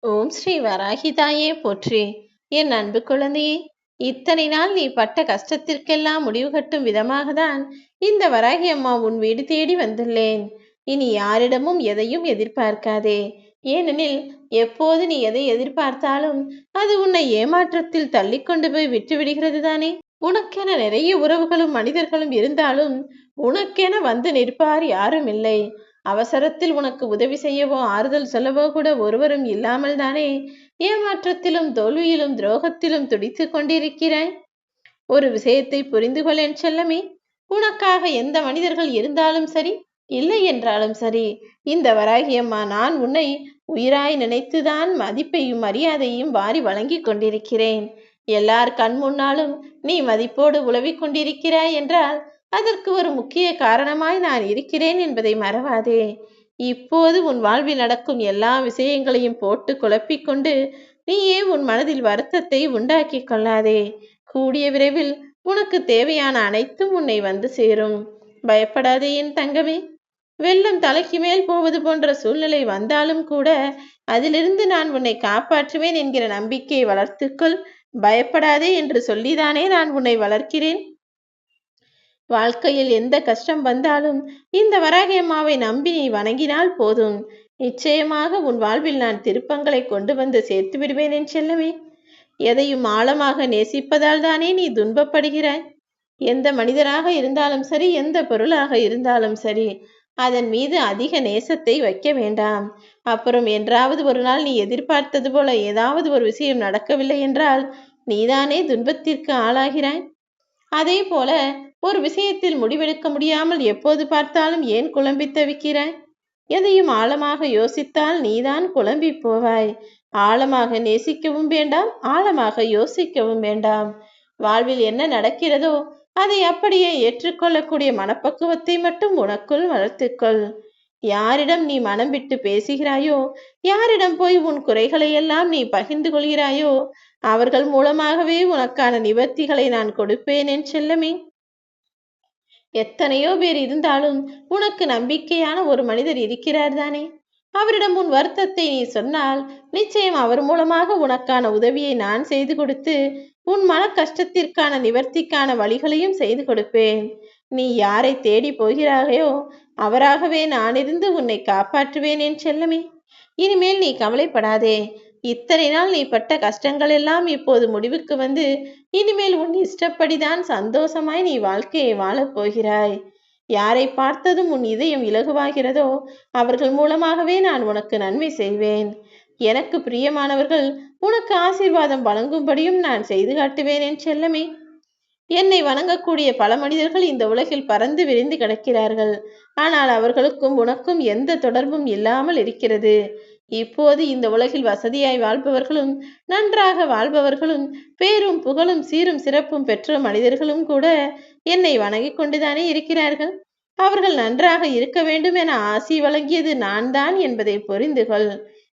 ஓம் ஸ்ரீ வராகிதாயே போற்றி. என் அன்பு குழந்தையே, இத்தனை நாள் நீ பட்ட கஷ்டத்திற்கெல்லாம் முடிவு கட்டும் விதமாகத்தான் இந்த வராகி அம்மா உன் வீடு தேடி வந்துள்ளேன். இனி யாரிடமும் எதையும் எதிர்பார்க்காதே. ஏனெனில் எப்போது நீ எதை எதிர்பார்த்தாலும் அது உன்னை ஏமாற்றத்தில் தள்ளிக்கொண்டு போய் விட்டு விடுகிறது தானே. உனக்கென நிறைய உறவுகளும் மனிதர்களும் இருந்தாலும் உனக்கென வந்து நிற்பார் யாரும் இல்லை. அவசரத்தில் உனக்கு உதவி செய்யவோ ஆறுதல் சொல்லவோ கூட ஒருவரும் இல்லாமல் தானே ஏமாற்றத்திலும் தோல்வியிலும் துரோகத்திலும் துடித்து கொண்டிருக்கிறாய். ஒரு விஷயத்தை புரிந்து கொள் என் செல்லமே. உனக்காக எந்த மனிதர்கள் இருந்தாலும் சரி, இல்லை என்றாலும் சரி, இந்த வராகியம்மா நான் உன்னை உயிராய் நினைத்துதான் மதிப்பையும் மரியாதையும் வாரி வழங்கி கொண்டிருக்கிறேன். எல்லார் கண் முன்னாலும் நீ மதிப்போடு உழவிக் கொண்டிருக்கிறாய் என்றால் அதற்கு ஒரு முக்கிய காரணமாய் நான் இருக்கிறேன் என்பதை மறவாதே. இப்போது உன் வாழ்வில் நடக்கும் எல்லா விஷயங்களையும் போட்டு குழப்பிக்கொண்டு நீயே உன் மனதில் வருத்தத்தை உண்டாக்கி கொள்ளாதே. கூடிய விரைவில் உனக்கு தேவையான அனைத்தும் உன்னை வந்து சேரும். பயப்படாதே என் தங்கமே. வெள்ளம் தலைக்கு மேல் போவது போன்ற சூழ்நிலை வந்தாலும் கூட அதிலிருந்து நான் உன்னை காப்பாற்றுவேன் என்கிற நம்பிக்கையை வளர்த்துக்கொள். பயப்படாதே என்று சொல்லிதானே நான் உன்னை வளர்க்கிறேன். வாழ்க்கையில் எந்த கஷ்டம் வந்தாலும் இந்த வராகி அம்மாவை நம்பி நீ வணங்கினால் போதும். நிச்சயமாக உன் வாழ்வில் நான் திருப்பங்களை கொண்டு வந்து சேர்த்து விடுவேன் என் செல்லமே. எதையும் ஆழமாக நேசிப்பதால் தானே நீ துன்பப்படுகிறாய். எந்த மனிதராக இருந்தாலும் சரி, எந்த பொருளாக இருந்தாலும் சரி, அதன் மீது அதிக நேசத்தை வைக்க வேண்டாம். அப்புறம் என்றாவது ஒரு நாள் நீ எதிர்பார்த்தது போல ஏதாவது ஒரு விஷயம் நடக்கவில்லை என்றால் நீதானே துன்பத்திற்கு ஆளாகிறாய். அதே போல ஒரு விஷயத்தில் முடிவெடுக்க முடியாமல் எப்போது பார்த்தாலும் ஏன் குழம்பி தவிக்கிறாய்? எதையும் ஆழமாக யோசித்தால் நீதான் குழம்பி போவாய். ஆழமாக நேசிக்கவும் வேண்டாம், ஆழமாக யோசிக்கவும் வேண்டாம். வாழ்வில் என்ன நடக்கிறதோ அதை அப்படியே ஏற்றுக்கொள்ளக்கூடிய மனப்பக்குவத்தை மட்டும் உனக்குள் வளர்த்துக்கொள். யாரிடம் நீ மனம் விட்டு பேசுகிறாயோ, யாரிடம் போய் உன் குறைகளை எல்லாம் நீ பகிர்ந்து கொள்கிறாயோ, அவர்கள் மூலமாகவே உனக்கான நிவர்த்திகளை நான் கொடுப்பேன் என் செல்லமே. எத்தனையோ பேர் இருந்தாலும் உனக்கு நம்பிக்கையான ஒரு மனிதர் இருக்கிறார் தானே. அவரிடம் உன் வருத்தத்தை நீ சொன்னால் நிச்சயம் அவர் மூலமாக உனக்கான உதவியை நான் செய்து கொடுத்து உன் மன கஷ்டத்திற்கான நிவர்த்திக்கான வழிகளையும் செய்து கொடுப்பேன். நீ யாரை தேடி போகிறாயோ அவராகவே நான் இருந்து உன்னை காப்பாற்றுவேன் என் செல்லமே. இனிமேல் நீ கவலைப்படாதே. இத்தனை நாள் நீ பட்ட கஷ்டங்கள் எல்லாம் இப்போது முடிவுக்கு வந்து இனிமேல் உன் இஷ்டப்படிதான் சந்தோஷமாய் நீ வாழ்க்கையை வாழப் போகிறாய். யாரை பார்த்ததும் உன் இதயம் இலகுவாகிறதோ அவர்கள் மூலமாகவே நான் உனக்கு நன்மை செய்வேன். எனக்கு பிரியமானவர்கள் உனக்கு ஆசீர்வாதம் வழங்கும்படியும் நான் செய்து காட்டுவேன் என் செல்லமே. என்னை வணங்கக்கூடிய பல மனிதர்கள் இந்த உலகில் பறந்து விரிந்து கிடக்கிறார்கள். ஆனால் அவர்களுக்கும் உனக்கும் எந்த தொடர்பும் இல்லாமல் இருக்கிறது. இப்போது இந்த உலகில் வசதியாய் வாழ்பவர்களும் நன்றாக வாழ்பவர்களும் பேரும் புகழும் சீரும் சிறப்பும் பெற்ற மனிதர்களும் கூட என்னை வணங்கிக் கொண்டுதானே இருக்கிறார்கள். அவர்கள் நன்றாக இருக்க வேண்டும் என ஆசி வழங்கியது நான் தான் என்பதை புரிந்து கொள்.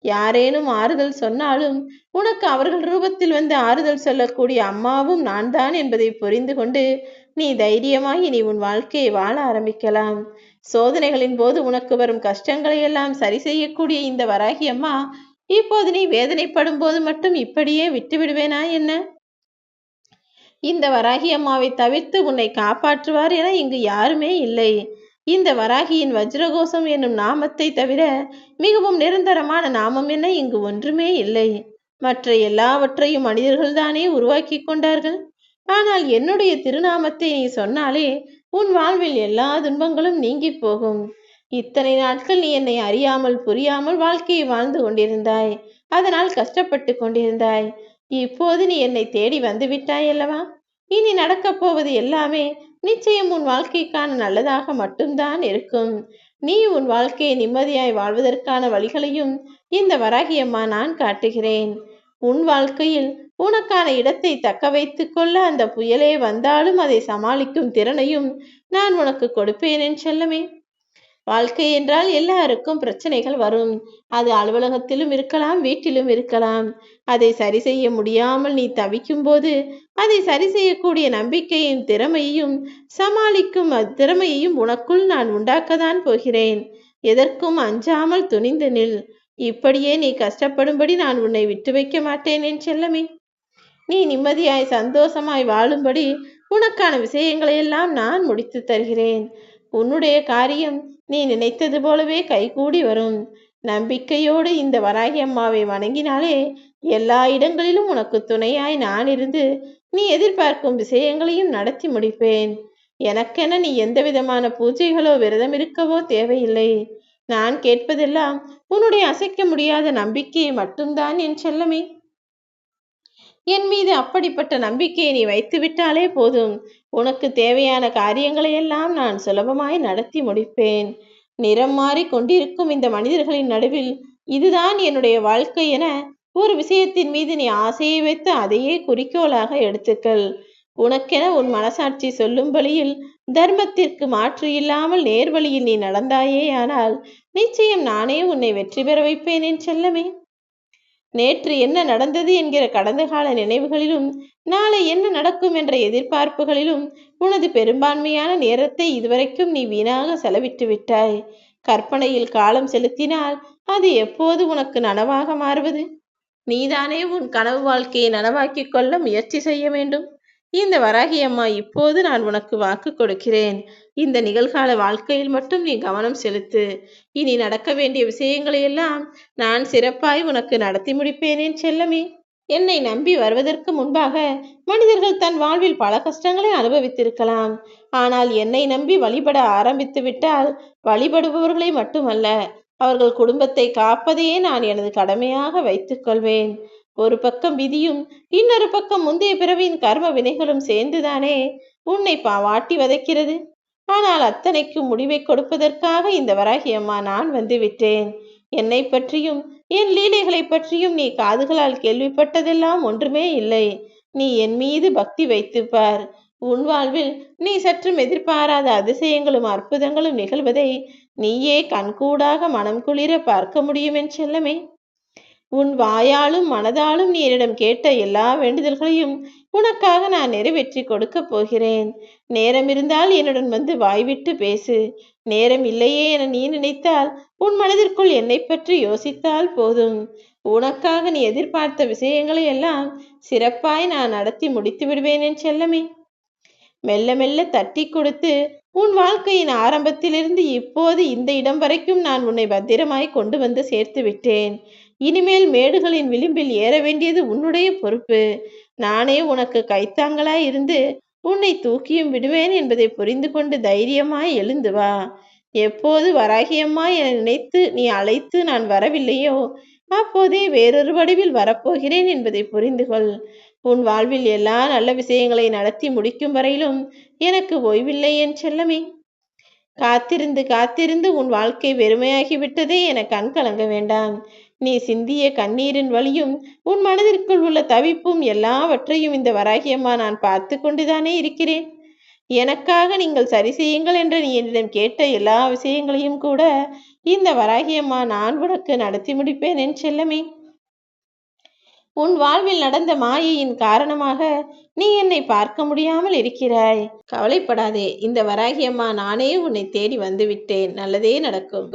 யாரேனும் ஆறுதல் சொன்னாலும் உனக்கு அவர்கள் ரூபத்தில் வந்து ஆறுதல் சொல்லக்கூடிய அம்மாவும் நான் தான் என்பதை புரிந்து கொண்டு நீ தைரியமாய் இனி உன் வாழ்க்கையை வாழ ஆரம்பிக்கலாம். சோதனைகளின் போது உனக்கு வரும் கஷ்டங்களை எல்லாம் சரி செய்யக்கூடிய இந்த வராகி அம்மா இப்போது நீ வேதனைப்படும் போது மட்டும் இப்படியே விட்டு விடுவேனா என்ன? இந்த வராகி அம்மாவை தவிர்த்து உன்னை காப்பாற்றுவார் என இங்கு யாருமே இல்லை. இந்த வராகியின் வஜ்ரகோஷம் என்னும் நாமத்தை தவிர மிகவும் நிரந்தரமான நாமம் என்ன இங்கு ஒன்றுமே இல்லை. மற்ற எல்லாவற்றையும் மனிதர்கள்தானே உருவாக்கி கொண்டார்கள். ஆனால் என்னுடைய திருநாமத்தை நீ சொன்னாலே உன் வாழ்வில் எல்லா துன்பங்களும் நீங்கி போகும். இத்தனை நாட்கள் நீ என்னை அறியாமல் புரியாமல் வாழ்க்கையை வாழ்ந்து கொண்டிருந்தாய். அதனால் கஷ்டப்பட்டு கொண்டிருந்தாய். இப்போது நீ என்னை தேடி வந்து விட்டாய் அல்லவா? இனி நடக்கப் போவது எல்லாமே நிச்சயம் உன் வாழ்க்கைக்கான நல்லதாக மட்டும்தான் இருக்கும். நீ உன் வாழ்க்கையை நிம்மதியாய் வாழ்வதற்கான வழிகளையும் இந்த வராகியம்மா நான் காட்டுகிறேன். உன் வாழ்க்கையில் உனக்கான இடத்தை தக்க வைத்துக் கொள்ள அந்த புயலே வந்தாலும் அதை சமாளிக்கும் திறனையும் நான் உனக்கு கொடுப்பேன் என் செல்லமே. வாழ்க்கை என்றால் எல்லாருக்கும் பிரச்சனைகள் வரும். அது அலுவலகத்திலும் இருக்கலாம், வீட்டிலும் இருக்கலாம். அதை சரி செய்ய முடியாமல் நீ தவிக்கும் போது அதை சரி செய்யக்கூடிய நம்பிக்கையும் திறமையையும் சமாளிக்கும் திறமையையும் உனக்குள் நான் உண்டாக்கத்தான் போகிறேன். எதற்கும் அஞ்சாமல் துணிந்து நில். இப்படியே நீ கஷ்டப்படும்படி நான் உன்னை விட்டு வைக்க மாட்டேன் என் செல்லமே. நீ நிம்மதியாய் சந்தோஷமாய் வாழும்படி உனக்கான விஷயங்களை எல்லாம் நான் முடித்து தருகிறேன். உன்னுடைய காரியம் நீ நினைத்தது போலவே கைகூடி வரும். நம்பிக்கையோடு இந்த வராகி அம்மாவை வணங்கினாலே எல்லா இடங்களிலும் உனக்கு துணையாய் நான் இருந்து நீ எதிர்பார்க்கும் விஷயங்களையும் நடத்தி முடிப்பேன். எனக்கென நீ எந்த விதமான பூஜைகளோ விரதம் இருக்கவோ தேவையில்லை. நான் கேட்பதெல்லாம் உன்னுடைய அசைக்க முடியாத நம்பிக்கையை மட்டும்தான் என் செல்லமே. என் மீது அப்படிப்பட்ட நம்பிக்கையை நீ வைத்துவிட்டாலே போதும். உனக்கு தேவையான காரியங்களை எல்லாம் நான் சுலபமாய் நடத்தி முடிப்பேன். நிறம் மாறி கொண்டிருக்கும் இந்த மனிதர்களின் நடுவில் இதுதான் என்னுடைய வாழ்க்கை என ஒரு விஷயத்தின் மீது நீ ஆசையை வைத்து அதையே குறிக்கோளாக எடுத்துக்கள். உனக்கென உன் மனசாட்சி சொல்லும் வழியில் தர்மத்திற்கு மாற்று இல்லாமல் நேர்வழியில் நீ நடந்தாயேயானால் நிச்சயம் நானே உன்னை வெற்றி பெற வைப்பேன் என் செல்லமே. நேற்று என்ன நடந்தது என்கிற கடந்த கால நினைவுகளிலும் நாளை என்ன நடக்கும் என்ற எதிர்பார்ப்புகளிலும் உனது பெரும்பான்மையான நேரத்தை இதுவரைக்கும் நீ வீணாக செலவிட்டு விட்டாய். கற்பனையில் காலம் செலுத்தினால் அது எப்போது உனக்கு நனவாக மாறுவது? நீதானே உன் கனவு வாழ்க்கையை நனவாக்கிக் கொள்ள முயற்சி செய்ய வேண்டும். இந்த வராகி அம்மா இப்போது நான் உனக்கு வாக்கு கொடுக்கிறேன். இந்த நிகழ்கால வாழ்க்கையில் மட்டும் நீ கவனம் செலுத்து. இனி நடக்க வேண்டிய விஷயங்களை எல்லாம் நான் சிறப்பாய் உனக்கு நடத்தி முடிப்பேனேன் செல்லமே. என்னை நம்பி வருவதற்கு முன்பாக மனிதர்கள் தன் வாழ்வில் பல கஷ்டங்களை அனுபவித்திருக்கலாம். ஆனால் என்னை நம்பி வழிபட ஆரம்பித்து விட்டால் வழிபடுபவர்களை மட்டுமல்ல, அவர்கள் குடும்பத்தை காப்பதையே நான் எனது கடமையாக வைத்துக் கொள்வேன். ஒரு பக்கம் விதியும் இன்னொரு பக்கம் முந்தைய பிறவியின் கர்ம வினைகளும் சேர்ந்துதானே உன்னை வாட்டி வதைக்கிறது. ஆனால் அத்தனைக்கு முடிவை கொடுப்பதற்காக இந்த வராகி அம்மா நான் வந்து விட்டேன். என்னை பற்றியும் என் லீலைகளை பற்றியும் நீ காதுகளால் கேள்விப்பட்டதெல்லாம் ஒன்றுமே இல்லை. நீ என் மீது பக்தி வைத்துப்பார். உன் வாழ்வில் நீ சற்றும் எதிர்பாராத அதிசயங்களும் அற்புதங்களும் நிகழ்வதை நீயே கண்கூடாக மனம் குளிர பார்க்க முடியும் என் செல்லமே. உன் வாயாலும் மனதாலும் நீ என்னிடம் கேட்ட எல்லா வேண்டுதல்களையும் உனக்காக நான் நிறைவேற்றி கொடுக்க போகிறேன். நேரம் இருந்தால் என்னுடன் வந்து வாய்விட்டு பேசு. நேரம் இல்லையே என நீ நினைத்தால் உன் மனதிற்குள் என்னை பற்றி யோசித்தால் போதும். உனக்காக நீ எதிர்பார்த்த விஷயங்களை எல்லாம் சிறப்பாய் நான் நடத்தி முடித்து விடுவேன் என் செல்லமே. மெல்ல மெல்ல தட்டி கொடுத்து உன் வாழ்க்கையின் ஆரம்பத்திலிருந்து இப்போது இந்த இடம் வரைக்கும் நான் உன்னை பத்திரமாய் கொண்டு வந்து சேர்த்து விட்டேன். இனிமேல் மேடுகளின் விளிம்பில் ஏற வேண்டியது உன்னுடைய பொறுப்பு. நானே உனக்கு கைத்தாங்களாய் இருந்து உன்னை தூக்கியும் விடுவேன் என்பதை புரிந்து கொண்டு தைரியமாய் எழுந்து வா. எப்போது வராகியம்மா என நினைத்து நீ அழைத்து நான் வரவில்லையோ அப்போதே வேறொரு வடிவில் வரப்போகிறேன் என்பதை புரிந்து கொள். உன் வாழ்வில் எல்லா நல்ல விஷயங்களை நடத்தி முடிக்கும் வரையிலும் எனக்கு ஓய்வில்லை என் செல்லமே. காத்திருந்து காத்திருந்து உன் வாழ்க்கை வெறுமையாகிவிட்டதே என கண் கலங்க வேண்டாம். நீ சிந்திய கண்ணீரின் வழியும் உன் மனதிற்குள் உள்ள தவிப்பும் எல்லாவற்றையும் இந்த வராகியம்மா நான் பார்த்து கொண்டுதானே இருக்கிறேன். எனக்காக நீங்கள் சரி செய்யுங்கள் என்று நீ என்னிடம் கேட்ட எல்லா விஷயங்களையும் கூட இந்த வராகியம்மா நான் உனக்கு நடத்தி முடிப்பேன் என் செல்லமே. உன் வாழ்வில் நடந்த மாயையின் காரணமாக நீ என்னை பார்க்க முடியாமல் இருக்கிறாய். கவலைப்படாதே, இந்த வராகியம்மா நானே உன்னை தேடி வந்து விட்டேன். நல்லதே நடக்கும்.